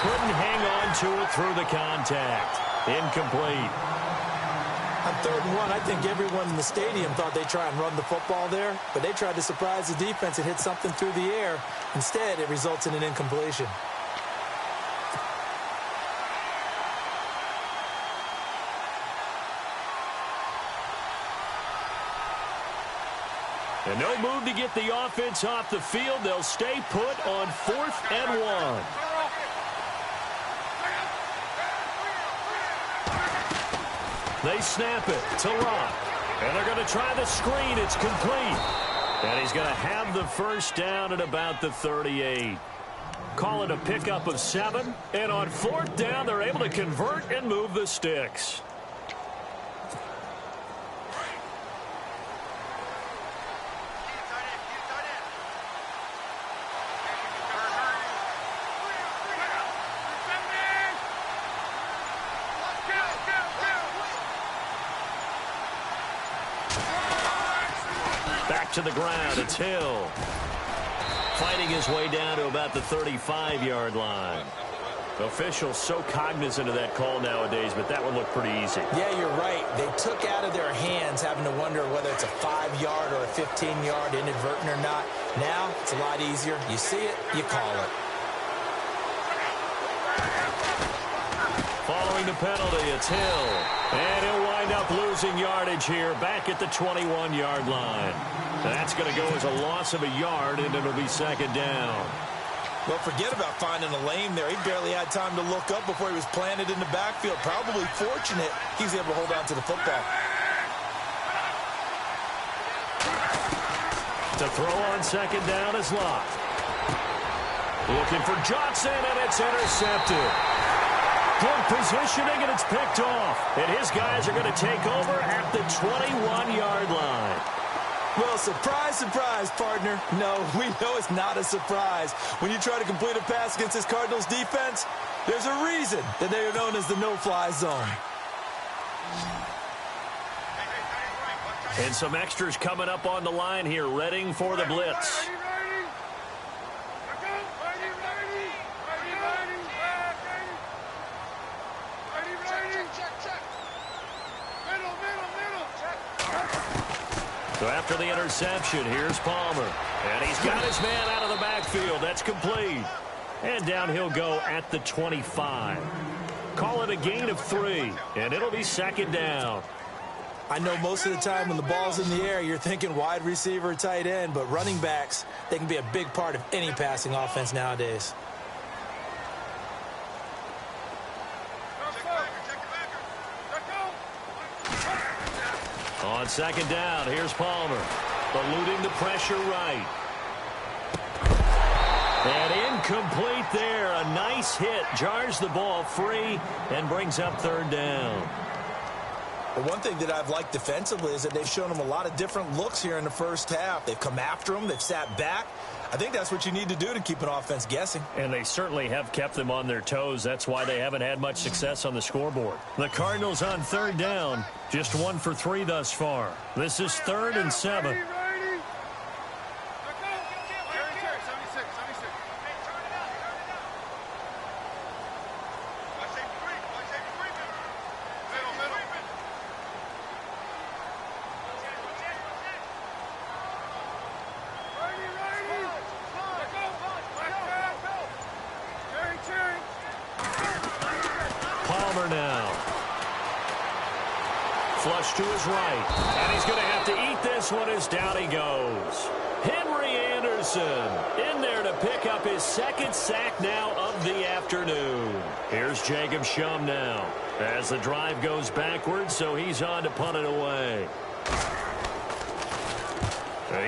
couldn't hang on to it through the contact. Incomplete. On 3rd and 1, I think everyone in the stadium thought they'd try and run the football there, but they tried to surprise the defense and hit something through the air. Instead, it results in an incompletion. And no move to get the offense off the field. They'll stay put on 4th and 1. They snap it to Rock. And they're going to try the screen. It's complete. And he's going to have the first down at about the 38. Call it a pickup of 7. And on 4th down, they're able to convert and move the sticks. To the ground, it's Hill. Fighting his way down to about the 35-yard line. Officials so cognizant of that call nowadays, but that one looked pretty easy. Yeah, you're right. They took out of their hands having to wonder whether it's a 5-yard or a 15-yard inadvertent or not. Now, it's a lot easier. You see it, you call it. Following the penalty, it's Hill. And he'll wind up losing yardage here back at the 21-yard line. That's going to go as a loss of a yard, and it'll be 2nd down. Well, forget about finding a lane there. He barely had time to look up before he was planted in the backfield. Probably fortunate he was able to hold on to the football. To throw on 2nd down is Locke. Looking for Johnson, and it's intercepted. Good positioning, and it's picked off. And his guys are going to take over at the 21-yard line. Well, surprise, surprise, partner. No, we know it's not a surprise. When you try to complete a pass against this Cardinals defense, there's a reason that they are known as the no-fly zone. And some extras coming up on the line here, readying for the blitz. So after the interception, here's Palmer. And he's got his man out of the backfield. That's complete. And down he'll go at the 25. Call it a gain of 3, and it'll be 2nd down. I know most of the time when the ball's in the air, you're thinking wide receiver, tight end, but running backs, they can be a big part of any passing offense nowadays. On 2nd down, here's Palmer. Eluding the pressure right. And incomplete there. A nice hit. Jars the ball free and brings up 3rd down. But one thing that I've liked defensively is that they've shown them a lot of different looks here in the first half. They've come after them. They've sat back. I think that's what you need to do to keep an offense guessing. And they certainly have kept them on their toes. That's why they haven't had much success on the scoreboard. The Cardinals on 3rd down, just 1 for 3 thus far. This is 3rd and 7. Flush to his right. And he's going to have to eat this one as down he goes. Henry Anderson in there to pick up his 2nd sack now of the afternoon. Here's Jacob Shum now as the drive goes backwards, so he's on to punt it away.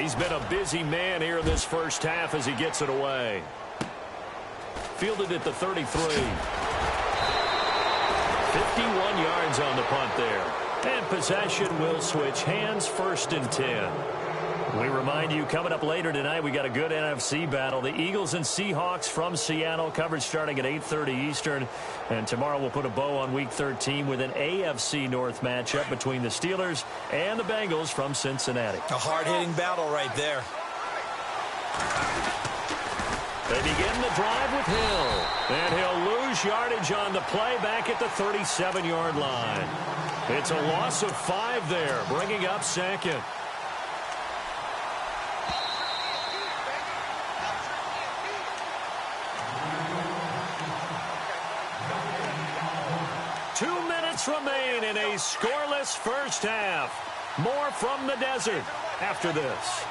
He's been a busy man here in this first half as he gets it away. Fielded at the 33. 51 yards on the punt there. And possession will switch hands, 1st and 10. We remind you, coming up later tonight, we got a good NFC battle. The Eagles and Seahawks from Seattle, coverage starting at 8:30 Eastern. And tomorrow we'll put a bow on Week 13 with an AFC North matchup between the Steelers and the Bengals from Cincinnati. A hard-hitting battle right there. They begin the drive with Hill. And he'll lose yardage on the play back at the 37-yard line. It's a loss of 5 there, bringing up second. Remain in a scoreless first half. More from the desert after this.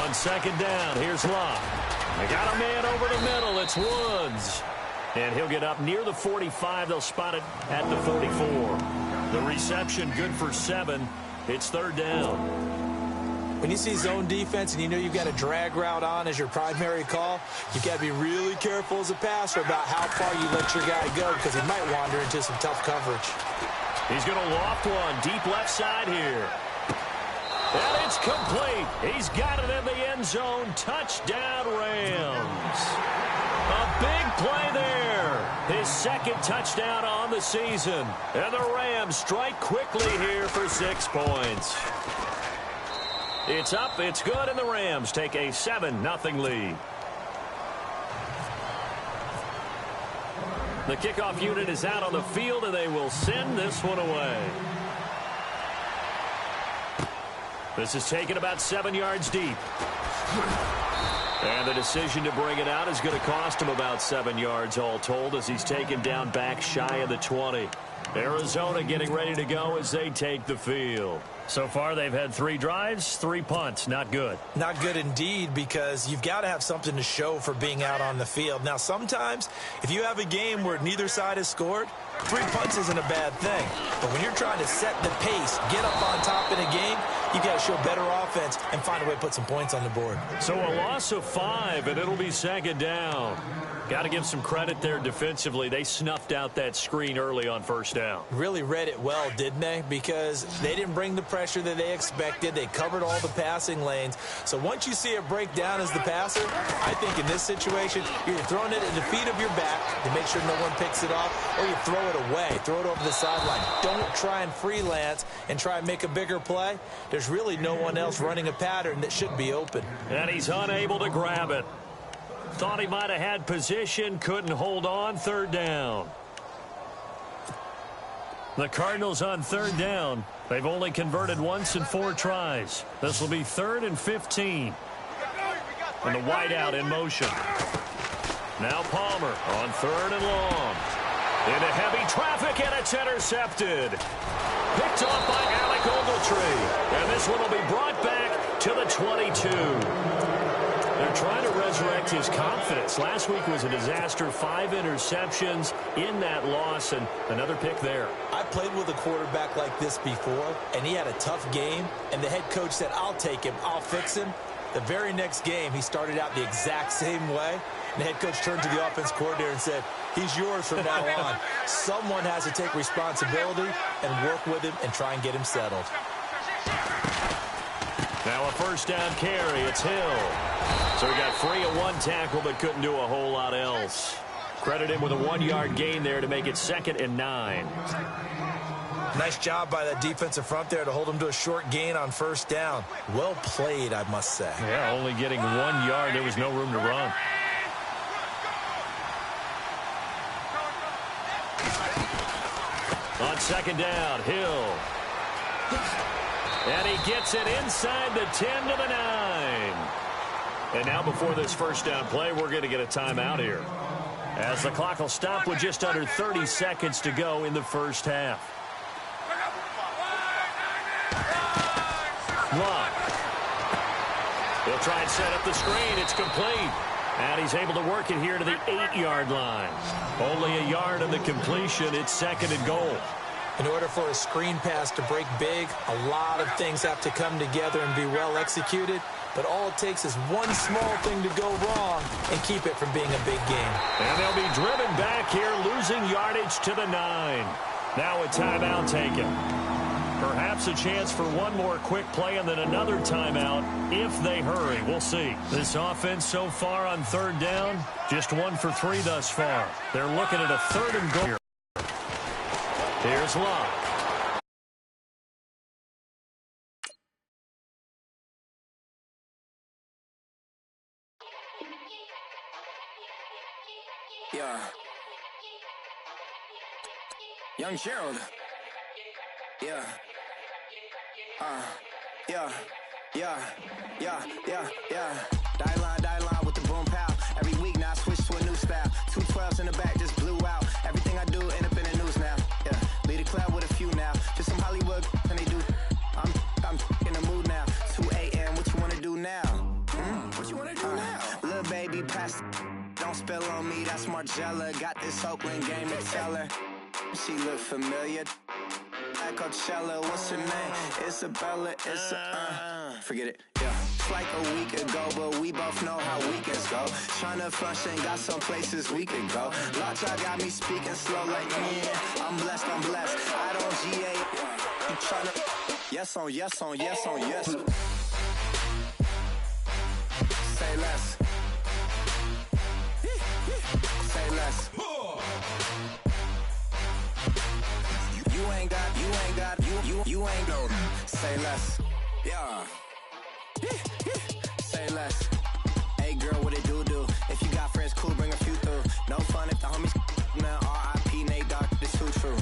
On second down, here's Locke. They got a man over the middle. It's Woods. And he'll get up near the 45. They'll spot it at the 44. The reception good for 7. It's third down. When you see zone defense and you know you've got a drag route on as your primary call, you've got to be really careful as a passer about how far you let your guy go because he might wander into some tough coverage. He's going to loft one deep left side here. And it's complete. He's got it in the end zone. Touchdown, Rams. A big play there. His second touchdown on the season. And the Rams strike quickly here for 6 points. It's up, it's good, and the Rams take a 7-0 lead. The kickoff unit is out on the field, and they will send this one away. This is taken about 7 yards deep. And the decision to bring it out is going to cost him about 7 yards all told as he's taken down back shy of the 20. Arizona getting ready to go as they take the field. So far, they've had 3 drives, 3 punts. Not good. Not good indeed, because you've got to have something to show for being out on the field. Now, sometimes, if you have a game where neither side has scored, 3 punts isn't a bad thing. But when you're trying to set the pace, get up on top in a game, you've got to show better offense and find a way to put some points on the board. So a loss of 5, and it'll be second down. Got to give some credit there defensively. They snuffed out that screen early on first down. Really read it well, didn't they? Because they didn't bring the pressure that they expected. They covered all the passing lanes. So once you see it break down as the passer, I think in this situation, you're throwing it at the feet of your back to make sure no one picks it off, or you throw it away. Throw it over the sideline. Don't try and freelance and try and make a bigger play. There's really no one else running a pattern that should be open. And he's unable to grab it. Thought he might have had position, couldn't hold on, third down. The Cardinals on third down. They've only converted once in 4 tries. This will be 3rd and 15. And the wideout in motion. Now Palmer on 3rd and long. Into heavy traffic, and it's intercepted. Picked off by Alec Ogletree. And this one will be brought back to the 22. They're trying to resurrect his confidence. Last week was a disaster. 5 interceptions in that loss, and another pick there. I played with a quarterback like this before, and he had a tough game, and the head coach said, I'll take him, I'll fix him. The very next game, he started out the exact same way, and the head coach turned to the offense coordinator and said, he's yours from now on. Someone has to take responsibility and work with him and try and get him settled. Now a first down carry. It's Hill. So he got free of 1 tackle but couldn't do a whole lot else. Credit him with a 1-yard gain there to make it 2nd and 9. Nice job by that defensive front there to hold him to a short gain on first down. Well played, I must say. Yeah, only getting 1 yard. There was no room to run. On second down, Hill. And he gets it inside the 10 to the 9. And now before this first down play, we're going to get a timeout here, as the clock will stop with just under 30 seconds to go in the first half. Locke. He'll try and set up the screen. It's complete. And he's able to work it here to the 8-yard line. Only a yard on the completion. It's 2nd and goal. In order for a screen pass to break big, a lot of things have to come together and be well executed. But all it takes is one small thing to go wrong and keep it from being a big game. And they'll be driven back here, losing yardage to the 9. Now a timeout taken. Perhaps a chance for one more quick play and then another timeout if they hurry. We'll see. This offense so far on third down, just 1 for 3 thus far. They're looking at a 3rd and goal. Here's Locke. Yeah. Young Gerald. Yeah. Yeah. Die line with the boom pow. Every week now I switch to a new style. 212s in the back just blew out. Everything I do end up in the news now. Yeah. Lead a club with a few now. Just some Hollywood and they do. I'm in the mood now. 2 a.m. What you wanna do now? What you wanna do now? Little baby pass. Don't spill on me. That's Margella. Got this Oakland game to tell her. She look familiar. Like Coachella, what's her name? Isabella, forget it, yeah. It's like a week ago, but we both know how weekends go. Tryna function, got some places we could go. Lot y'all got me speaking slow like, yeah, I'm blessed. I don't GA, you tryna, yes on yes. Say less. Say less. You ain't no. Say less. Yeah. Say less. Hey girl, what it do? If you got friends, cool, bring a few through. No fun if the homies now. R.I.P. Nate Dogg, this too true.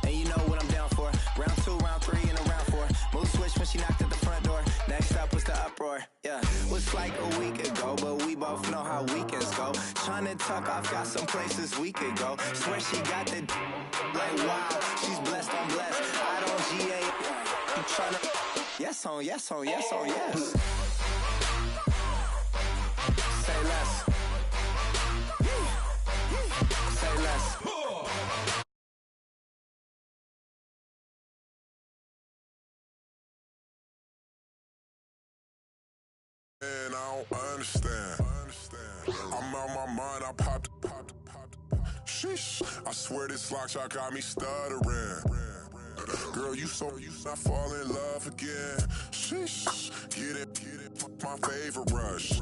And you know what I'm down for. Round 2, round 3, and a round 4. Mood switch when she knocked at the front door. Next up was the uproar. Yeah, was like a week ago, but we both know how weekends go. Tryna tuck off, got some places we could go. Swear she got the like wow, she's blessed, I'm blessed. I don't GA. You tryna yes on yes. Say less. Say less. And I don't understand. I'm out my mind, I popped. Sheesh, I swear this lock shot got me stuttering. Girl, you not fall in love again. Sheesh, get it, my favorite rush.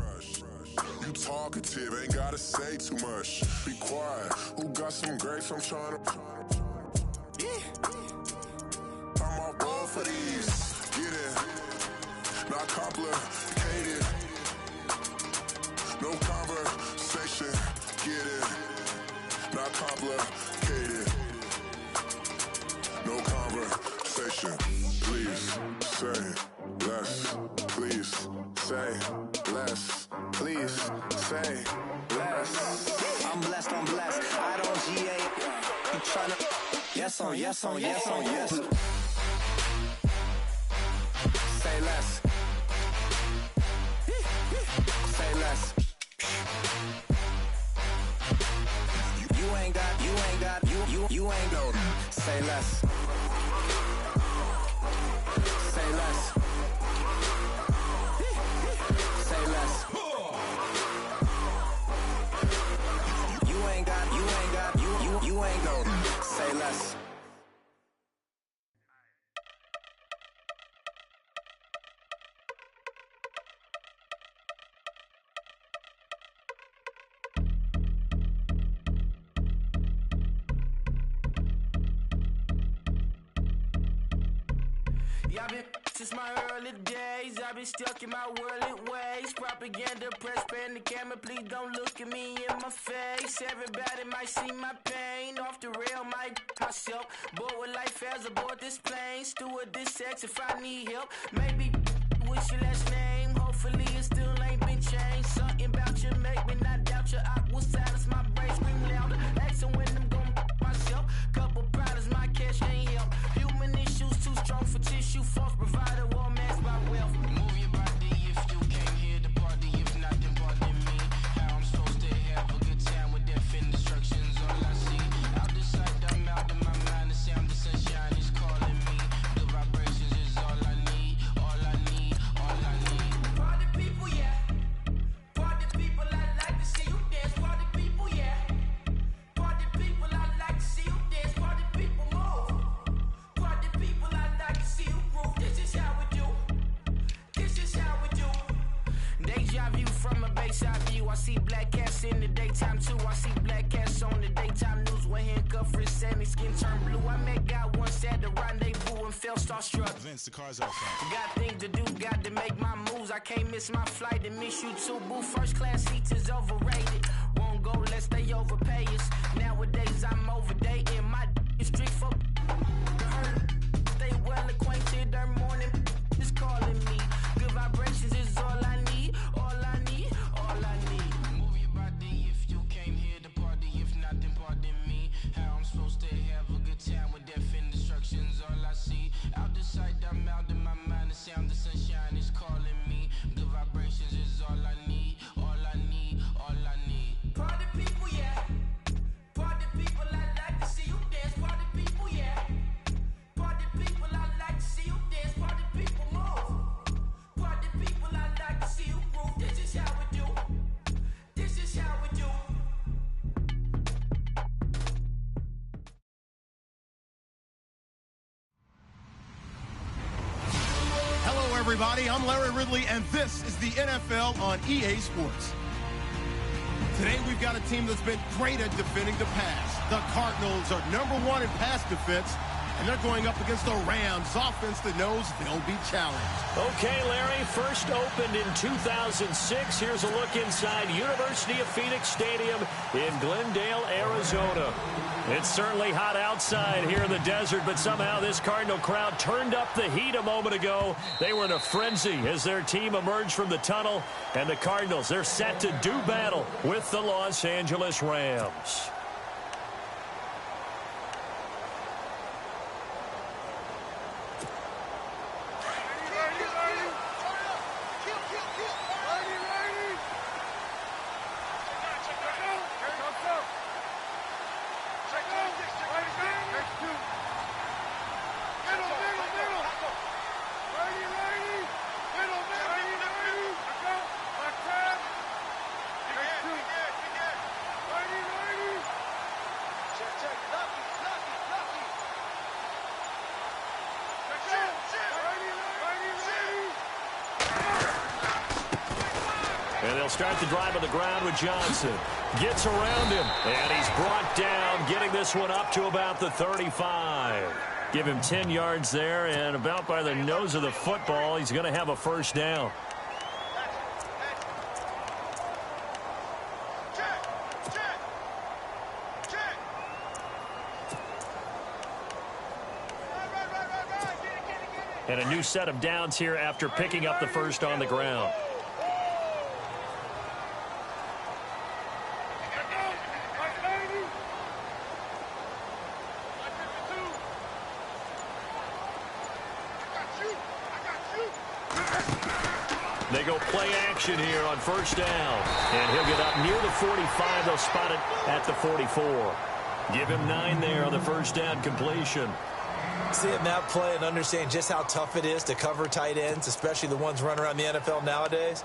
You talkative, ain't gotta say too much. Be quiet, who got some grapes? I'm tryna. I'm on roll for these. Get it, not complicated. No conversation, get it. Not complicated. No conversation. Please say less. Please say less. Please say less. I'm blessed. I don't GA. You tryna yes on yes. Say less. Say less. You ain't no. Say less. Say less. Say less. You ain't no. Say less. Since my early days, I've been stuck in my worldly ways. Propaganda, press, pan the camera, please don't look at me in my face. Everybody might see my pain, off the rail, might myself. Bored with life as aboard this plane. Steward this sex if I need help. Maybe what's your last name? Hopefully it still ain't been changed. Something about you make me not doubt you. I will silence my brain, scream louder. Asking when I'm gon' myself. Couple problems, my cash ain't help. Human issues too strong for tissue. False provider, war mask by wealth. Move your body if you came here to party. If not, then pardon me. How I'm supposed to have a good time with death and destruction's all I see. Out the sight, I'm out of my mind. The sound, the sunshine is calling me. The vibrations is all I need. All I need. Party people, yeah. Party people, I like to see you dance. Party people, yeah. Party people, I like to see you dance. Party people, move. Party people, I like to see you groove. This is how we do. Deja view from a bayside view. I see black cats in the daytime too. I see black cats on the daytime news. When handcuffed, wrist and his skin turned blue. I met God once at the rendezvous and felt starstruck. Vince, the car's out front. Got things to do, got to make my moves. I can't miss my flight and miss you too, boo. First class seats is overrated. Won't go, let's stay they overpay us. Nowadays I'm overdating my street for the hurt. Stay well acquainted, their morning is calling me. Good vibrations is all I need, all I need, all I need. Move your body if you came here to party. If not, then pardon me. How I'm supposed to have a good time with death and destruction's all I see. Out the sight, I'm out in my mind. The sound of sunshine is calling me. Good vibrations is all I need, all I need, all I need. Party people, yeah. Party people, I like to see you dance. Party people, yeah. Party people, I like to see you dance. Party people, move. Party people, I like to see you groove. This is how we do. This is how we do. Hello, everybody. I'm Larry Ridley, and this is the NFL on EA Sports. Today, we've got a team that's been great at defending the pass. The Cardinals are #1 in pass defense, and they're going up against the Rams offense that knows they'll be challenged. Okay, Larry, first opened in 2006. Here's a look inside University of Phoenix Stadium in Glendale, Arizona. It's certainly hot outside here in the desert, but somehow this Cardinal crowd turned up the heat a moment ago. They were in a frenzy as their team emerged from the tunnel, and the Cardinals, they're set to do battle with the Los Angeles Rams. And they'll start the drive on the ground with Johnson. Gets around him, and he's brought down, getting this one up to about the 35. Give him 10 yards there, and about by the nose of the football, he's going to have a first down. And a new set of downs here after picking up the first on the ground. They go play action here on first down. And he'll get up near the 45. They'll spot it at the 44. Give him 9 there on the first down completion. Seeing that play and understand just how tough it is to cover tight ends, especially the ones running around the NFL nowadays,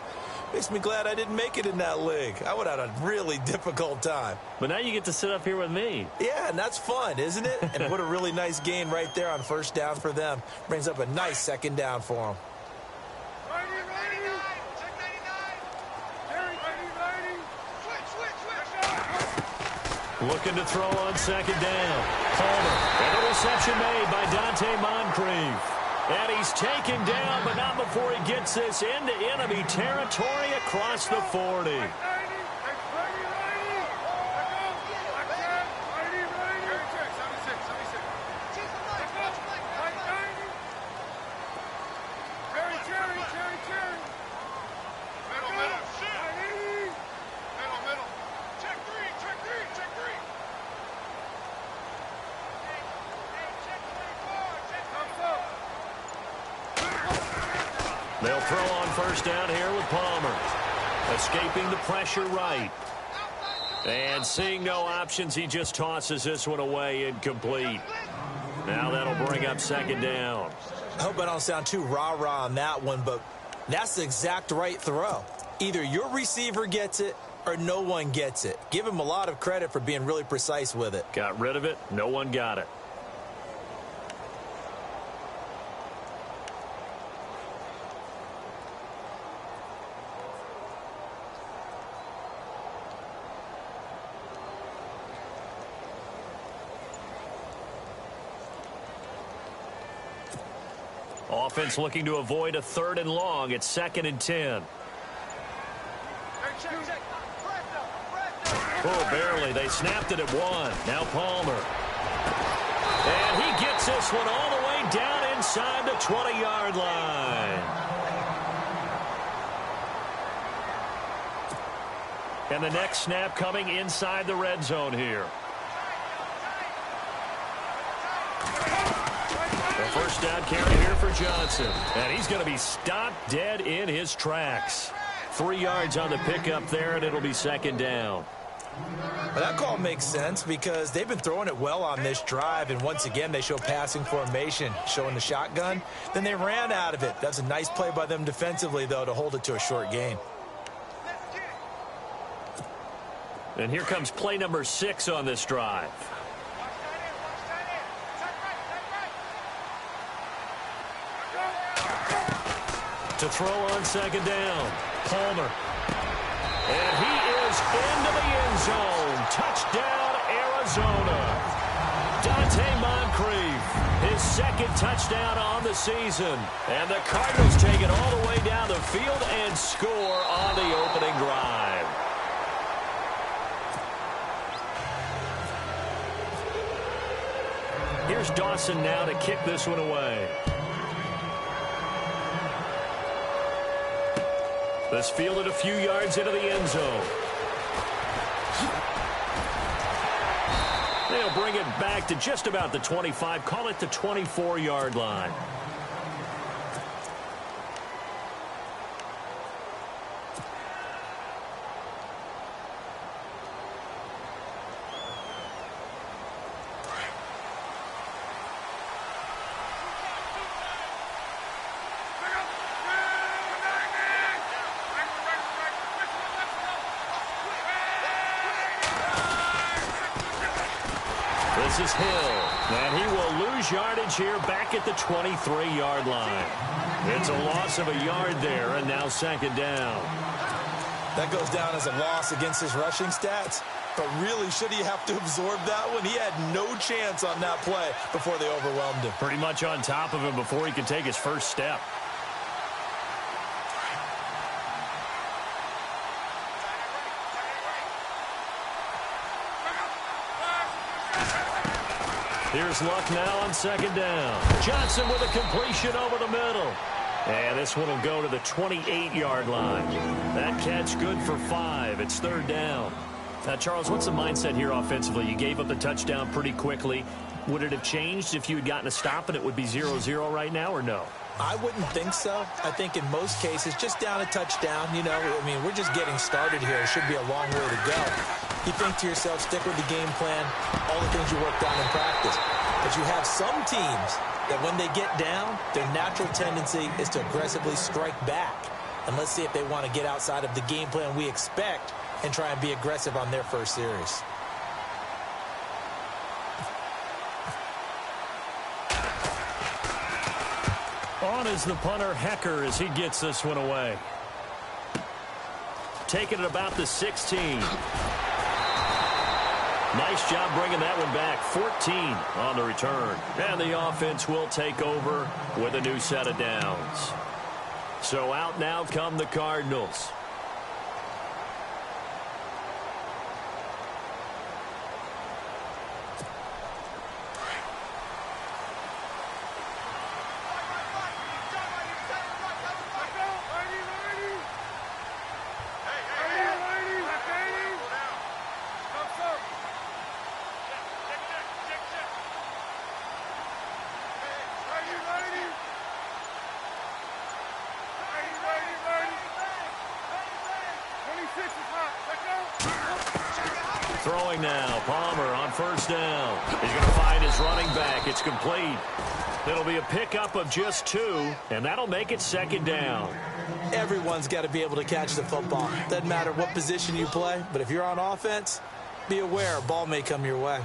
makes me glad I didn't make it in that league. I would have had a really difficult time. But now you get to sit up here with me. Yeah, and that's fun, isn't it? And what a really nice gain right there on first down for them. Brings up a nice second down for them. Looking to throw on second down. Palmer. And a reception made by Dante Moncrief. And he's taken down, but not before he gets this into enemy territory across the 40. They'll throw on first down here with Palmer. Escaping the pressure right. And seeing no options, he just tosses this one away incomplete. Now that'll bring up second down. I hope I don't sound too rah-rah on that one, but that's the exact right throw. Either your receiver gets it or no one gets it. Give him a lot of credit for being really precise with it. Got rid of it. No one got it. Offense looking to avoid a 3rd and long. It's 2nd and 10. Oh, barely. They snapped it at one. Now Palmer. And he gets this one all the way down inside the 20-yard line. And the next snap coming inside the red zone here. The first down carry here for Johnson. And he's going to be stopped dead in his tracks. 3 yards on the pickup there, and it'll be second down. Well, that call makes sense because they've been throwing it well on this drive, and once again they show passing formation, showing the shotgun. Then they ran out of it. That's a nice play by them defensively, though, to hold it to a short gain. And here comes play number 6 on this drive. To throw on second down, Palmer. And he is into the end zone. Touchdown, Arizona. Dante Moncrief, his second touchdown on the season. And the Cardinals take it all the way down the field and score on the opening drive. Here's Dawson now to kick this one away. This fielded a few yards into the end zone. They'll bring it back to just about the 25. Call it the 24-yard line. This is Hill, and he will lose yardage here back at the 23-yard line. It's a loss of a yard there, and now second down. That goes down as a loss against his rushing stats, but really, should he have to absorb that one? He had no chance on that play before they overwhelmed him. Pretty much on top of him before he could take his first step. Here's Luck now on second down. Johnson with a completion over the middle. And this one will go to the 28-yard line. That catch good for 5. It's third down. Now, Charles, what's the mindset here offensively? You gave up the touchdown pretty quickly. Would it have changed if you had gotten a stop and it would be 0-0 right now, or no? I wouldn't think so. I think in most cases, just down a touchdown, you know, I mean, we're just getting started here. It should be a long way to go. You think to yourself, stick with the game plan, all the things you worked on in practice. But you have some teams that when they get down, their natural tendency is to aggressively strike back. And let's see if they want to get outside of the game plan we expect and try and be aggressive on their first series. On is the punter, Hecker, as he gets this one away. Taking it about the 16. Nice job bringing that one back. 14 on the return. And the offense will take over with a new set of downs. So out now come the Cardinals. Throwing now, Palmer on first down. He's going to find his running back. It's complete. It'll be a pickup of just 2, and that'll make it second down. Everyone's got to be able to catch the football. Doesn't matter what position you play, but if you're on offense, be aware a ball may come your way.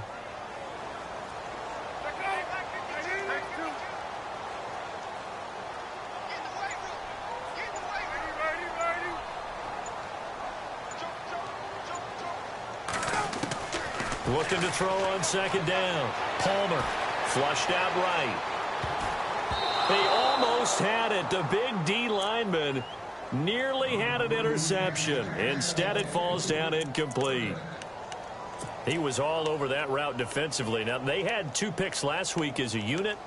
Looking to throw on second down. Palmer flushed out right. They almost had it. The big D lineman nearly had an interception. Instead, it falls down incomplete. He was all over that route defensively. Now, they had 2 picks last week as a unit.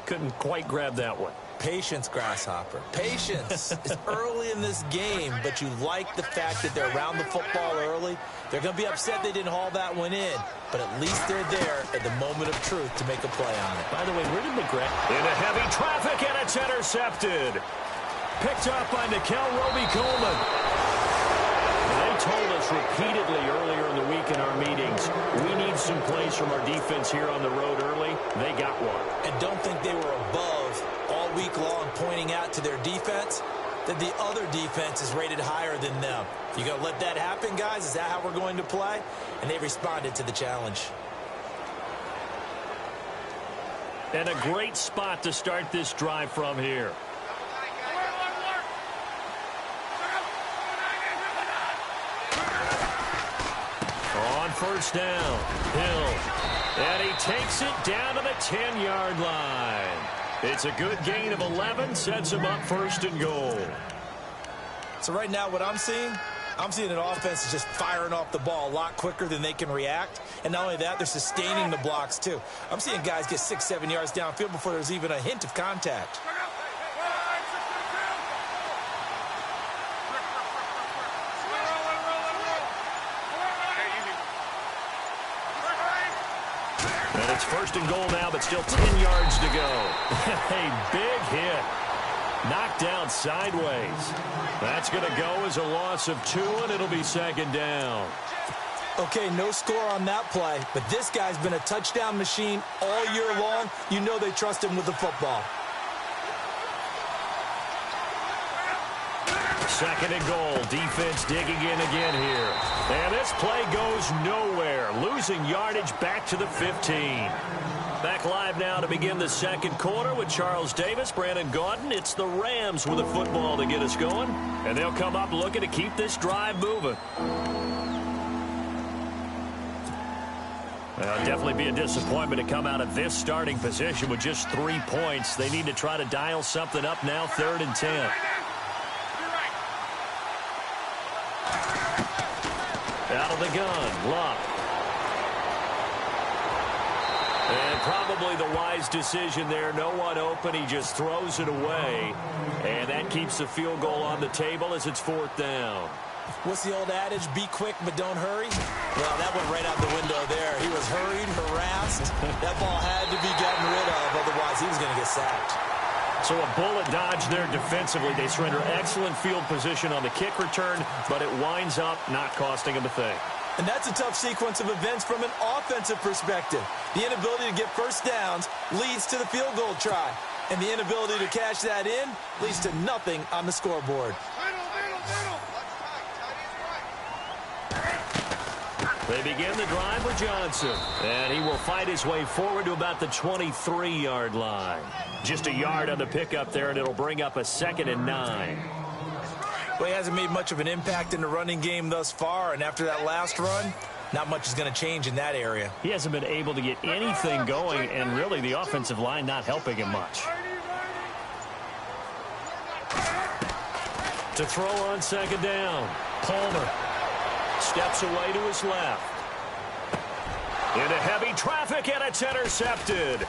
Couldn't quite grab that one. Patience, Grasshopper. Patience. It's early in this game, but you like the fact that they're around the football early. They're going to be upset they didn't haul that one in, but at least they're there at the moment of truth to make a play on it. By the way, where did McGrath? Into heavy traffic, and it's intercepted. Picked up by Nikel Roby-Coleman. They told us repeatedly earlier in the week in our meetings, we need some plays from our defense here on the road early. They got one. And don't think they were above all week long pointing out to their defense that the other defense is rated higher than them. You going to let that happen, guys? Is that how we're going to play? And they responded to the challenge. And a great spot to start this drive from here. On first down, Hill. And he takes it down to the 10-yard line. It's a good gain of 11, sets him up first and goal. So right now what I'm seeing an offense that's just firing off the ball a lot quicker than they can react. And not only that, they're sustaining the blocks too. I'm seeing guys get 6-7 yards downfield before there's even a hint of contact. And it's first and goal now, but still 10 yards to go. A big hit. Knocked down sideways. That's going to go as a loss of 2, and it'll be second down. Okay, no score on that play, but this guy's been a touchdown machine all year long. You know they trust him with the football. Second and goal. Defense digging in again here. And this play goes nowhere. Losing yardage back to the 15. Back live now to begin the second quarter with Charles Davis, Brandon Gaudin. It's the Rams with a football to get us going. And they'll come up looking to keep this drive moving. Well, definitely be a disappointment to come out of this starting position with just 3 points. They need to try to dial something up now, 3rd and 10. Out of the gun, Luck. And probably the wise decision there. No one open. He just throws it away. And that keeps the field goal on the table as it's 4th down. What's the old adage? Be quick, but don't hurry? Well, that went right out the window there. He was hurried, harassed. That ball had to be gotten rid of. Otherwise, he was going to get sacked. So a bullet dodge there defensively. They surrender excellent field position on the kick return, but it winds up not costing them a thing. And that's a tough sequence of events from an offensive perspective. The inability to get first downs leads to the field goal try. And the inability to cash that in leads to nothing on the scoreboard. They begin the drive with Johnson. And he will fight his way forward to about the 23-yard line. Just a yard on the pickup there, and it'll bring up a 2nd and 9. Well, he hasn't made much of an impact in the running game thus far, and after that last run, not much is going to change in that area. He hasn't been able to get anything going, and really the offensive line not helping him much. To throw on 2nd down, Palmer steps away to his left. Into heavy traffic, and it's intercepted.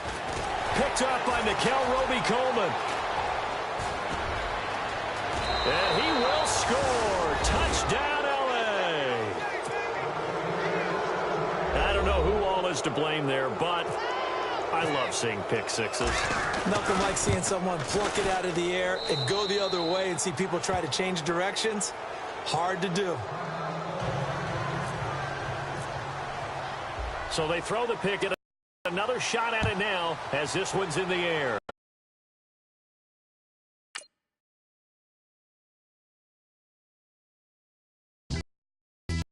Picked up by Nikel Roby-Coleman. And he will score. Touchdown, L.A. I don't know who all is to blame there, but I love seeing pick sixes. Nothing like seeing someone pluck it out of the air and go the other way and see people try to change directions. Hard to do. So they throw the pick at another shot at it now as this one's in the air.